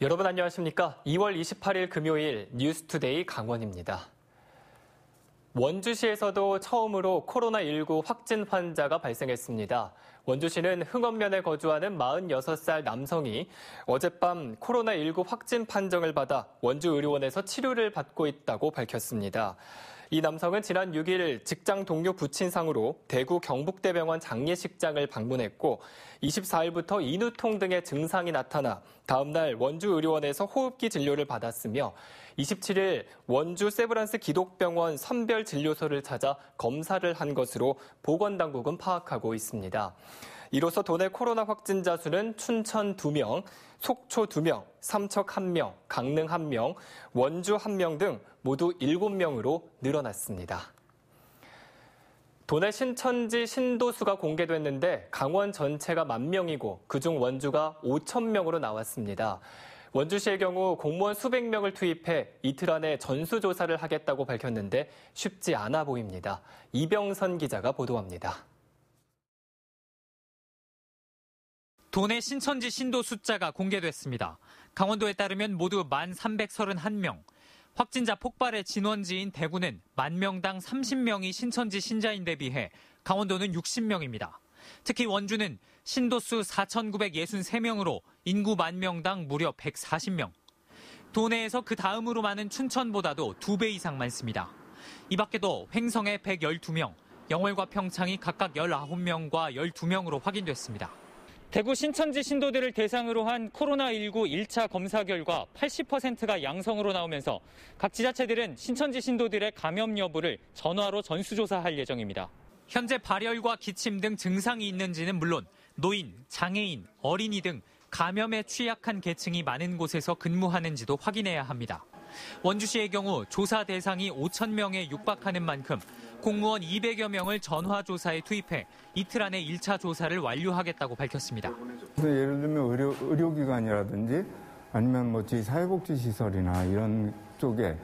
여러분 안녕하십니까? 2월 28일 금요일 뉴스투데이 강원입니다. 원주시에서도 처음으로 코로나19 확진 환자가 발생했습니다. 원주시는 흥원면에 거주하는 46살 남성이 어젯밤 코로나19 확진 판정을 받아 원주의료원에서 치료를 받고 있다고 밝혔습니다. 이 남성은 지난 6일 직장 동료 부친상으로 대구 경북대병원 장례식장을 방문했고 24일부터 인후통 등의 증상이 나타나 다음 날 원주의료원에서 호흡기 진료를 받았으며 27일 원주 세브란스 기독병원 선별진료소를 찾아 검사를 한 것으로 보건당국은 파악하고 있습니다. 이로써 도내 코로나 확진자 수는 춘천 2명, 속초 2명, 삼척 1명, 강릉 1명, 원주 1명 등 모두 7명으로 늘어났습니다. 도내 신천지 신도수가 공개됐는데 강원 전체가 10,000명이고 그중 원주가 5,000명으로 나왔습니다. 원주시의 경우 공무원 수백 명을 투입해 이틀 안에 전수조사를 하겠다고 밝혔는데 쉽지 않아 보입니다. 이병선 기자가 보도합니다. 도내 신천지 신도 숫자가 공개됐습니다. 강원도에 따르면 모두 1,331명. 확진자 폭발의 진원지인 대구는 10,000명당 30명이 신천지 신자인데 비해 강원도는 60명입니다. 특히 원주는 신도수 4,963명으로 인구 10,000명당 무려 140명. 도내에서 그 다음으로 많은 춘천보다도 2배 이상 많습니다. 이 밖에도 횡성에 112명, 영월과 평창이 각각 19명과 12명으로 확인됐습니다. 대구 신천지 신도들을 대상으로 한 코로나19 1차 검사 결과 80%가 양성으로 나오면서 각 지자체들은 신천지 신도들의 감염 여부를 전화로 전수조사할 예정입니다. 현재 발열과 기침 등 증상이 있는지는 물론 노인, 장애인, 어린이 등 감염에 취약한 계층이 많은 곳에서 근무하는지도 확인해야 합니다. 원주시의 경우 조사 대상이 5,000명에 육박하는 만큼 공무원 200여 명을 전화조사에 투입해 이틀 안에 1차 조사를 완료하겠다고 밝혔습니다. 예를 들면 의료기관이라든지 아니면 사회복지시설이나 이런 쪽에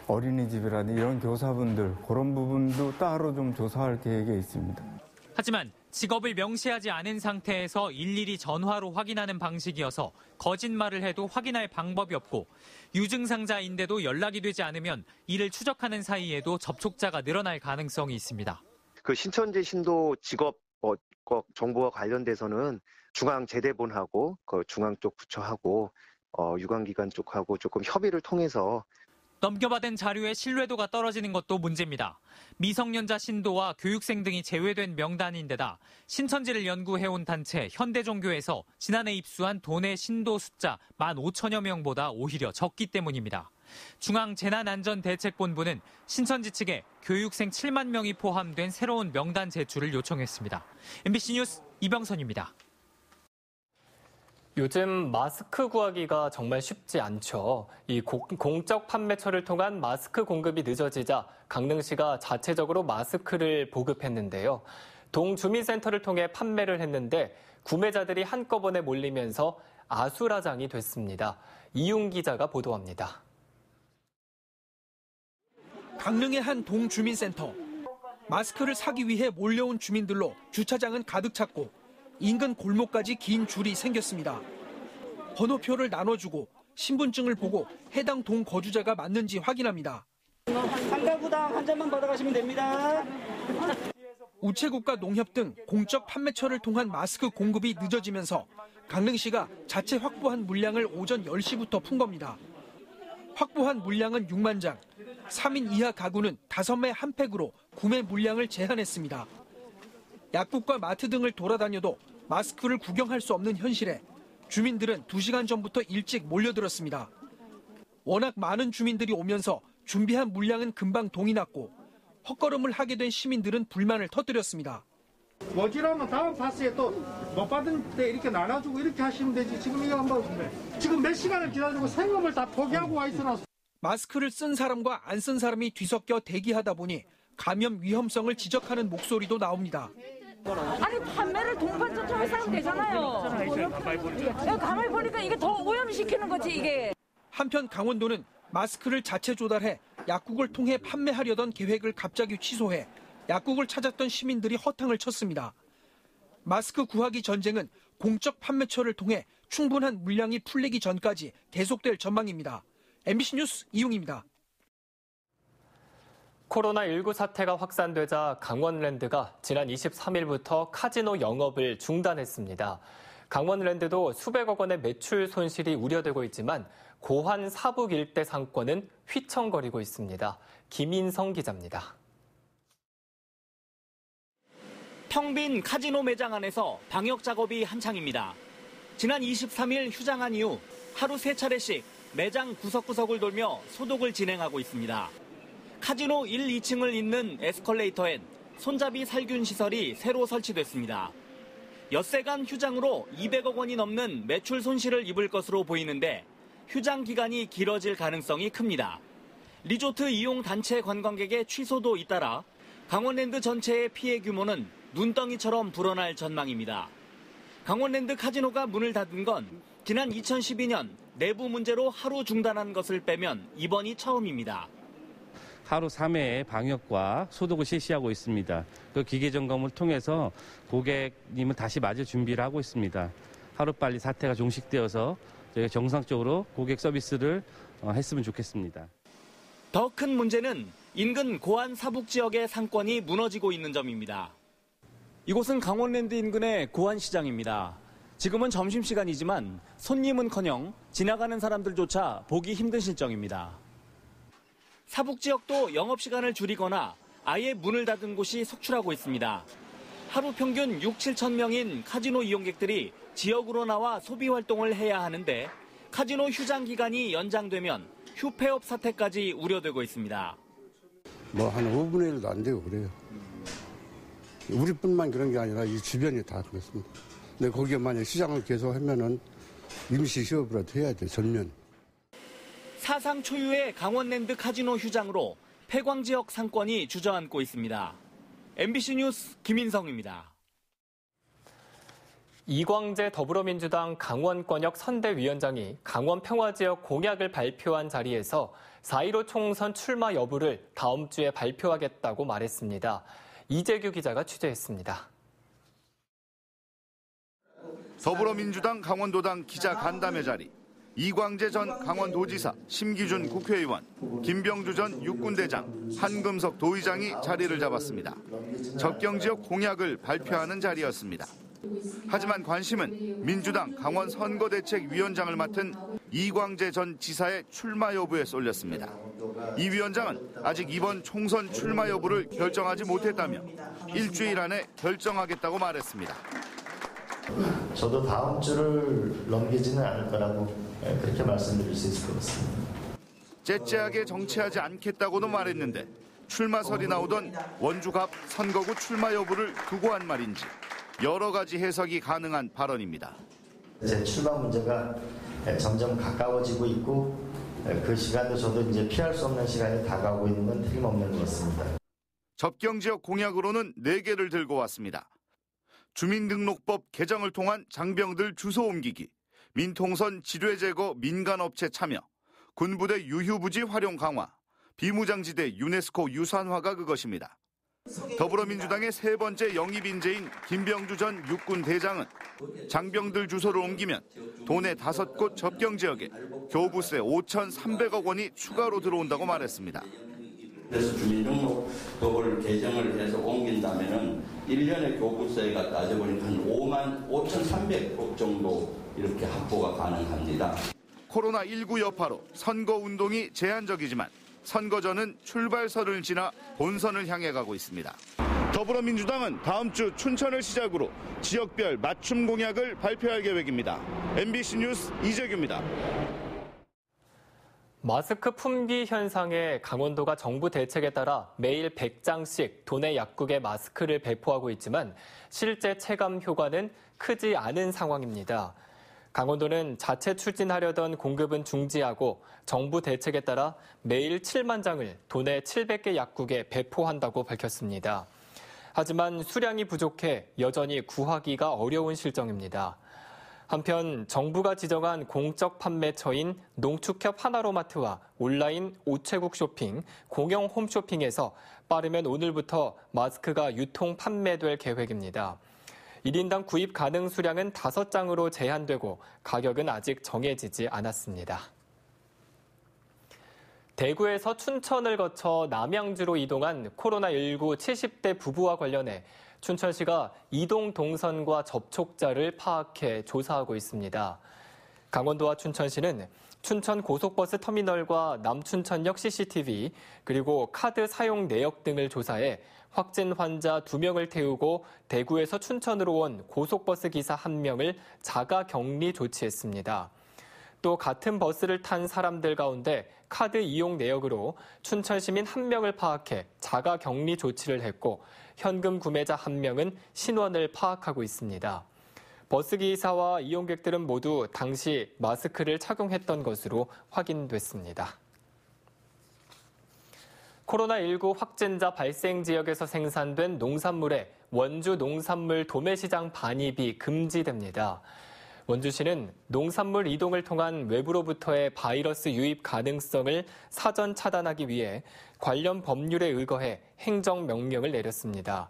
어린이집이라든지 이런 교사분들 그런 부분도 따로 좀 조사할 계획에 있습니다. 하지만 직업을 명시하지 않은 상태에서 일일이 전화로 확인하는 방식이어서 거짓말을 해도 확인할 방법이 없고 유증상자인데도 연락이 되지 않으면 이를 추적하는 사이에도 접촉자가 늘어날 가능성이 있습니다. 그 신천지 신도 직업 정보와 관련돼서는 중앙 재대본하고 그 중앙 쪽 부처하고 유관기관 쪽하고 조금 협의를 통해서 넘겨받은 자료의 신뢰도가 떨어지는 것도 문제입니다. 미성년자 신도와 교육생 등이 제외된 명단인데다 신천지를 연구해온 단체 현대종교에서 지난해 입수한 도내 신도 숫자 15,000여 명보다 오히려 적기 때문입니다. 중앙재난안전대책본부는 신천지 측에 교육생 7만 명이 포함된 새로운 명단 제출을 요청했습니다. MBC 뉴스 이병선입니다. 요즘 마스크 구하기가 정말 쉽지 않죠. 이 공적 판매처를 통한 마스크 공급이 늦어지자 강릉시가 자체적으로 마스크를 보급했는데요. 동주민센터를 통해 판매를 했는데 구매자들이 한꺼번에 몰리면서 아수라장이 됐습니다. 이용 기자가 보도합니다. 강릉의 한 동주민센터. 마스크를 사기 위해 몰려온 주민들로 주차장은 가득 찼고 인근 골목까지 긴 줄이 생겼습니다. 번호표를 나눠주고 신분증을 보고 해당 동 거주자가 맞는지 확인합니다. 한 가구당 한 잔만 받아가시면 됩니다. 우체국과 농협 등 공적 판매처를 통한 마스크 공급이 늦어지면서 강릉시가 자체 확보한 물량을 오전 10시부터 푼 겁니다. 확보한 물량은 6만 장, 3인 이하 가구는 5매 한 팩으로 구매 물량을 제한했습니다. 약국과 마트 등을 돌아다녀도 마스크를 구경할 수 없는 현실에 주민들은 2시간 전부터 일찍 몰려들었습니다. 워낙 많은 주민들이 오면서 준비한 물량은 금방 동이 났고 헛걸음을 하게 된 시민들은 불만을 터뜨렸습니다. 모자라면 다음 파스에 또 못 받은 때 이렇게 나눠주고 이렇게 하시면 되지. 지금 이거 한번 지금 몇 시간을 기다리고 생업을 다 포기하고 와 있어서. 마스크를 쓴 사람과 안 쓴 사람이 뒤섞여 대기하다 보니 감염 위험성을 지적하는 목소리도 나옵니다. 아니 판매를 동반자 통해서 하면 되잖아요. 가만히 보니까 이게 더 오염시키는 거지 이게. 한편 강원도는 마스크를 자체 조달해 약국을 통해 판매하려던 계획을 갑자기 취소해 약국을 찾았던 시민들이 허탕을 쳤습니다. 마스크 구하기 전쟁은 공적 판매처를 통해 충분한 물량이 풀리기 전까지 계속될 전망입니다. MBC 뉴스 이용입니다. 코로나19 사태가 확산되자 강원랜드가 지난 23일부터 카지노 영업을 중단했습니다. 강원랜드도 수백억 원의 매출 손실이 우려되고 있지만 고환 사북 일대 상권은 휘청거리고 있습니다. 김인성 기자입니다. 텅 빈 카지노 매장 안에서 방역 작업이 한창입니다. 지난 23일 휴장한 이후 하루 3차례씩 매장 구석구석을 돌며 소독을 진행하고 있습니다. 카지노 1, 2층을 잇는 에스컬레이터엔 손잡이 살균 시설이 새로 설치됐습니다. 엿새간 휴장으로 200억 원이 넘는 매출 손실을 입을 것으로 보이는데 휴장 기간이 길어질 가능성이 큽니다. 리조트 이용 단체 관광객의 취소도 잇따라 강원랜드 전체의 피해 규모는 눈덩이처럼 불어날 전망입니다. 강원랜드 카지노가 문을 닫은 건 지난 2012년 내부 문제로 하루 중단한 것을 빼면 이번이 처음입니다. 하루 3회의 방역과 소독을 실시하고 있습니다. 그 기계 점검을 통해서 고객님은 다시 맞을 준비를 하고 있습니다. 하루빨리 사태가 종식되어서 저희가 정상적으로 고객 서비스를 했으면 좋겠습니다. 더 큰 문제는 인근 고안 사북 지역의 상권이 무너지고 있는 점입니다. 이곳은 강원랜드 인근의 고안시장입니다. 지금은 점심시간이지만 손님은커녕 지나가는 사람들조차 보기 힘든 실정입니다. 사북 지역도 영업시간을 줄이거나 아예 문을 닫은 곳이 속출하고 있습니다. 하루 평균 6, 7천 명인 카지노 이용객들이 지역으로 나와 소비 활동을 해야 하는데 카지노 휴장 기간이 연장되면 휴폐업 사태까지 우려되고 있습니다. 한 5분의 1도 안 되고 그래요. 우리뿐만 그런 게 아니라 이 주변이 다 그렇습니다. 근데 거기에 만약 시장을 계속하면은 임시 휴업이라도 해야 돼, 전면. 사상 초유의 강원랜드 카지노 휴장으로 폐광 지역 상권이 주저앉고 있습니다. MBC 뉴스 김인성입니다. 이광재 더불어민주당 강원권역 선대위원장이 강원 평화지역 공약을 발표한 자리에서 4.15 총선 출마 여부를 다음 주에 발표하겠다고 말했습니다. 이재규 기자가 취재했습니다. 더불어민주당 강원도당 기자간담회 자리. 이광재 전 강원도지사, 심기준 국회의원, 김병주 전 육군대장, 한금석 도의장이 자리를 잡았습니다. 접경지역 공약을 발표하는 자리였습니다. 하지만 관심은 민주당 강원 선거대책위원장을 맡은 이광재 전 지사의 출마 여부에 쏠렸습니다. 이 위원장은 아직 이번 총선 출마 여부를 결정하지 못했다며 일주일 안에 결정하겠다고 말했습니다. 저도 다음 주를 넘기지는 않을 거라고 그렇게 말씀드릴 수 있을 것 같습니다. 째째하게 정치하지 않겠다고도 말했는데 출마설이 나오던 원주갑 선거구 출마 여부를 두고 한 말인지 여러 가지 해석이 가능한 발언입니다. 제 출마 문제가 점점 가까워지고 있고 그 시간도 저도 이제 피할 수 없는 시간이 다가오고 있는 건 틀림없는 것 같습니다. 접경지역 공약으로는 4개를 들고 왔습니다. 주민등록법 개정을 통한 장병들 주소 옮기기, 민통선 지뢰 제거 민간업체 참여, 군부대 유휴부지 활용 강화, 비무장지대 유네스코 유산화가 그것입니다. 더불어민주당의 3번째 영입인재인 김병주 전 육군대장은 장병들 주소를 옮기면 도내 5곳 접경지역에 교부세 5,300억 원이 추가로 들어온다고 말했습니다. 그래서 주민등록법을 개정을 해서 옮긴다면은 1년의 교부세가 따져보니까 한 55,300억 정도 이렇게 확보가 가능합니다. 코로나19 여파로 선거운동이 제한적이지만 선거전은 출발선을 지나 본선을 향해 가고 있습니다. 더불어민주당은 다음 주 춘천을 시작으로 지역별 맞춤 공약을 발표할 계획입니다. MBC 뉴스 이재규입니다. 마스크 품귀 현상에 강원도가 정부 대책에 따라 매일 100장씩 도내 약국에 마스크를 배포하고 있지만 실제 체감 효과는 크지 않은 상황입니다. 강원도는 자체 추진하려던 공급은 중지하고 정부 대책에 따라 매일 7만 장을 도내 700개 약국에 배포한다고 밝혔습니다. 하지만 수량이 부족해 여전히 구하기가 어려운 실정입니다. 한편 정부가 지정한 공적 판매처인 농축협 하나로마트와 온라인 우체국 쇼핑, 공영 홈쇼핑에서 빠르면 오늘부터 마스크가 유통 판매될 계획입니다. 1인당 구입 가능 수량은 5장으로 제한되고 가격은 아직 정해지지 않았습니다. 대구에서 춘천을 거쳐 남양주로 이동한 코로나19 70대 부부와 관련해 춘천시가 이동 동선과 접촉자를 파악해 조사하고 있습니다. 강원도와 춘천시는 춘천 고속버스 터미널과 남춘천역 CCTV 그리고 카드 사용 내역 등을 조사해 확진 환자 2명을 태우고 대구에서 춘천으로 온 고속버스 기사 1명을 자가 격리 조치했습니다. 또 같은 버스를 탄 사람들 가운데 카드 이용 내역으로 춘천 시민 1명을 파악해 자가 격리 조치를 했고 현금 구매자 1명은 신원을 파악하고 있습니다. 버스기사와 이용객들은 모두 당시 마스크를 착용했던 것으로 확인됐습니다. 코로나19 확진자 발생 지역에서 생산된 농산물에 원주 농산물 도매시장 반입이 금지됩니다. 원주시는 농산물 이동을 통한 외부로부터의 바이러스 유입 가능성을 사전 차단하기 위해 관련 법률에 의거해 행정명령을 내렸습니다.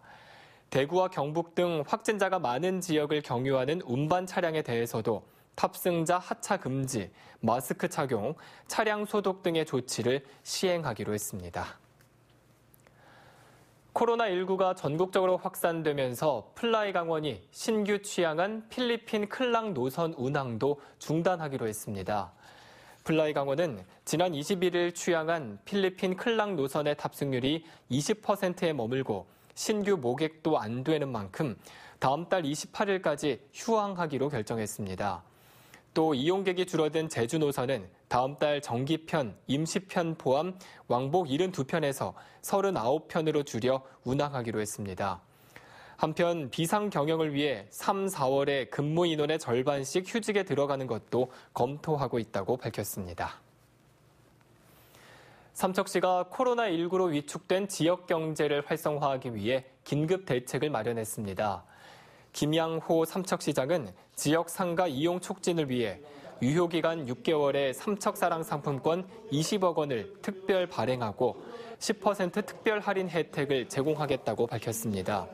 대구와 경북 등 확진자가 많은 지역을 경유하는 운반 차량에 대해서도 탑승자 하차 금지, 마스크 착용, 차량 소독 등의 조치를 시행하기로 했습니다. 코로나19가 전국적으로 확산되면서 플라이 강원이 신규 취항한 필리핀 클랑 노선 운항도 중단하기로 했습니다. 플라이 강원은 지난 21일 취항한 필리핀 클랑 노선의 탑승률이 20%에 머물고 신규 모객도 안 되는 만큼 다음 달 28일까지 휴항하기로 결정했습니다. 또 이용객이 줄어든 제주 노선은 다음 달 정기편, 임시편 포함 왕복 72편에서 39편으로 줄여 운항하기로 했습니다. 한편 비상 경영을 위해 3, 4월에 근무 인원의 절반씩 휴직에 들어가는 것도 검토하고 있다고 밝혔습니다. 삼척시가 코로나19로 위축된 지역 경제를 활성화하기 위해 긴급 대책을 마련했습니다. 김양호 삼척시장은 지역 상가 이용 촉진을 위해 유효기간 6개월의 삼척사랑 상품권 20억 원을 특별 발행하고 10% 특별 할인 혜택을 제공하겠다고 밝혔습니다.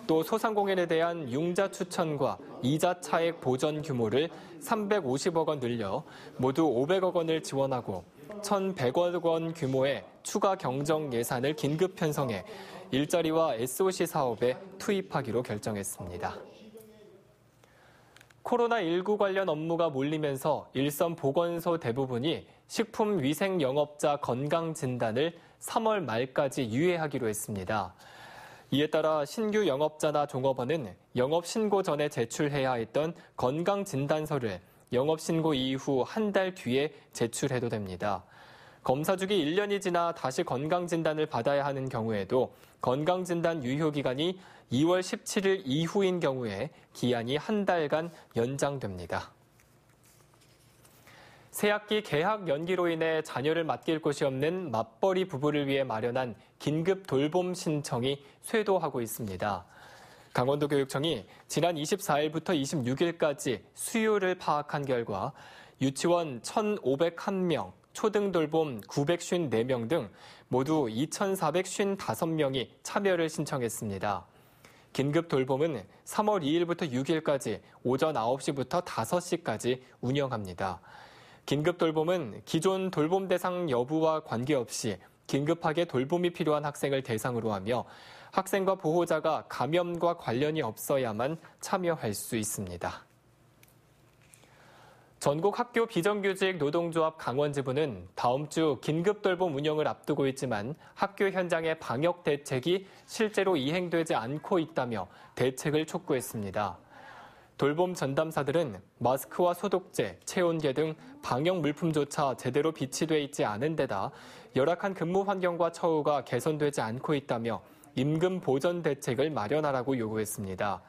또 소상공인에 대한 융자 추천과 이자 차액 보전 규모를 350억 원 늘려 모두 500억 원을 지원하고 1,100억 원 규모의 추가 경정 예산을 긴급 편성해 일자리와 SOC 사업에 투입하기로 결정했습니다. 코로나19 관련 업무가 몰리면서 일선 보건소 대부분이 식품위생 영업자 건강진단을 3월 말까지 유예하기로 했습니다. 이에 따라 신규 영업자나 종업원은 영업신고 전에 제출해야 했던 건강진단서를 영업신고 이후 한 달 뒤에 제출해도 됩니다. 검사 주기 1년이 지나 다시 건강진단을 받아야 하는 경우에도 건강진단 유효기간이 2월 17일 이후인 경우에 기한이 한 달간 연장됩니다. 새학기 개학 연기로 인해 자녀를 맡길 곳이 없는 맞벌이 부부를 위해 마련한 긴급 돌봄 신청이 쇄도하고 있습니다. 강원도 교육청이 지난 24일부터 26일까지 수요를 파악한 결과 유치원 1,501명, 초등돌봄 954명 등 모두 2,455명이 참여를 신청했습니다. 긴급 돌봄은 3월 2일부터 6일까지 오전 9시부터 5시까지 운영합니다. 긴급 돌봄은 기존 돌봄 대상 여부와 관계없이 긴급하게 돌봄이 필요한 학생을 대상으로 하며 학생과 보호자가 감염과 관련이 없어야만 참여할 수 있습니다. 전국 학교 비정규직 노동조합 강원지부는 다음 주 긴급 돌봄 운영을 앞두고 있지만 학교 현장의 방역 대책이 실제로 이행되지 않고 있다며 대책을 촉구했습니다. 돌봄 전담사들은 마스크와 소독제, 체온계 등 방역 물품조차 제대로 비치돼 있지 않은 데다 열악한 근무 환경과 처우가 개선되지 않고 있다며 임금 보전 대책을 마련하라고 요구했습니다.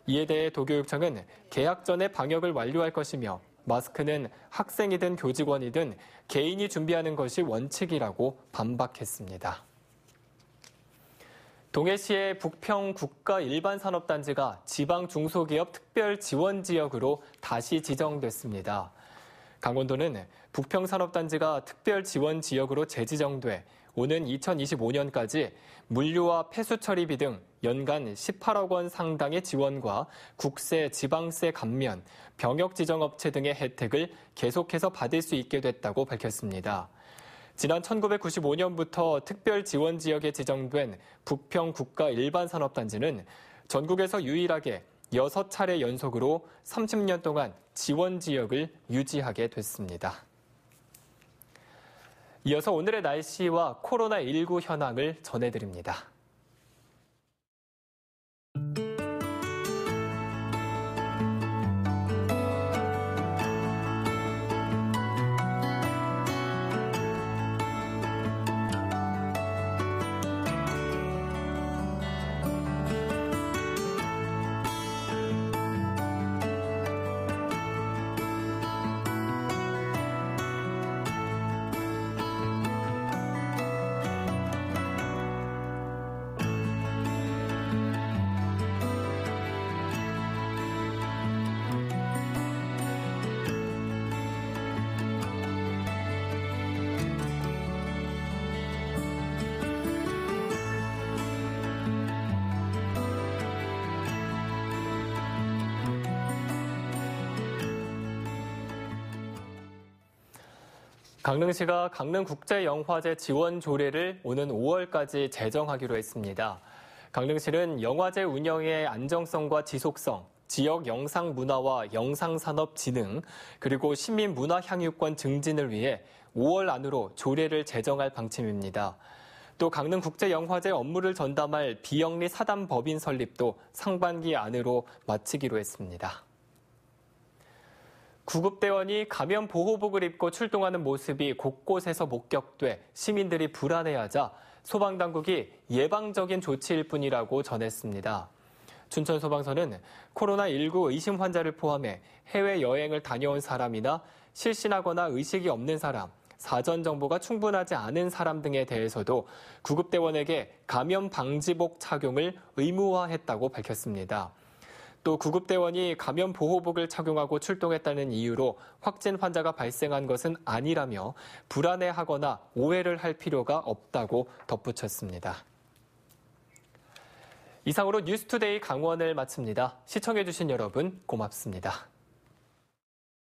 이에 대해 도교육청은 개학 전에 방역을 완료할 것이며 마스크는 학생이든 교직원이든 개인이 준비하는 것이 원칙이라고 반박했습니다. 동해시의 북평 국가일반산업단지가 지방 중소기업 특별지원지역으로 다시 지정됐습니다. 강원도는 북평산업단지가 특별지원지역으로 재지정돼 오는 2025년까지 물류와 폐수 처리비 등 연간 18억 원 상당의 지원과 국세, 지방세 감면, 병역 지정업체 등의 혜택을 계속해서 받을 수 있게 됐다고 밝혔습니다. 지난 1995년부터 특별 지원 지역에 지정된 부평 국가 일반산업단지는 전국에서 유일하게 6차례 연속으로 30년 동안 지원 지역을 유지하게 됐습니다. 이어서 오늘의 날씨와 코로나19 현황을 전해드립니다. 강릉시가 강릉국제영화제 지원 조례를 오는 5월까지 제정하기로 했습니다. 강릉시는 영화제 운영의 안정성과 지속성, 지역 영상 문화와 영상산업 진흥, 그리고 시민 문화 향유권 증진을 위해 5월 안으로 조례를 제정할 방침입니다. 또 강릉국제영화제 업무를 전담할 비영리 사단 법인 설립도 상반기 안으로 마치기로 했습니다. 구급대원이 감염 보호복을 입고 출동하는 모습이 곳곳에서 목격돼 시민들이 불안해하자 소방당국이 예방적인 조치일 뿐이라고 전했습니다. 춘천소방서는 코로나19 의심 환자를 포함해 해외여행을 다녀온 사람이나 실신하거나 의식이 없는 사람, 사전 정보가 충분하지 않은 사람 등에 대해서도 구급대원에게 감염 방지복 착용을 의무화했다고 밝혔습니다. 또 구급대원이 감염 보호복을 착용하고 출동했다는 이유로 확진 환자가 발생한 것은 아니라며 불안해하거나 오해를 할 필요가 없다고 덧붙였습니다. 이상으로 뉴스투데이 강원을 마칩니다. 시청해주신 여러분 고맙습니다.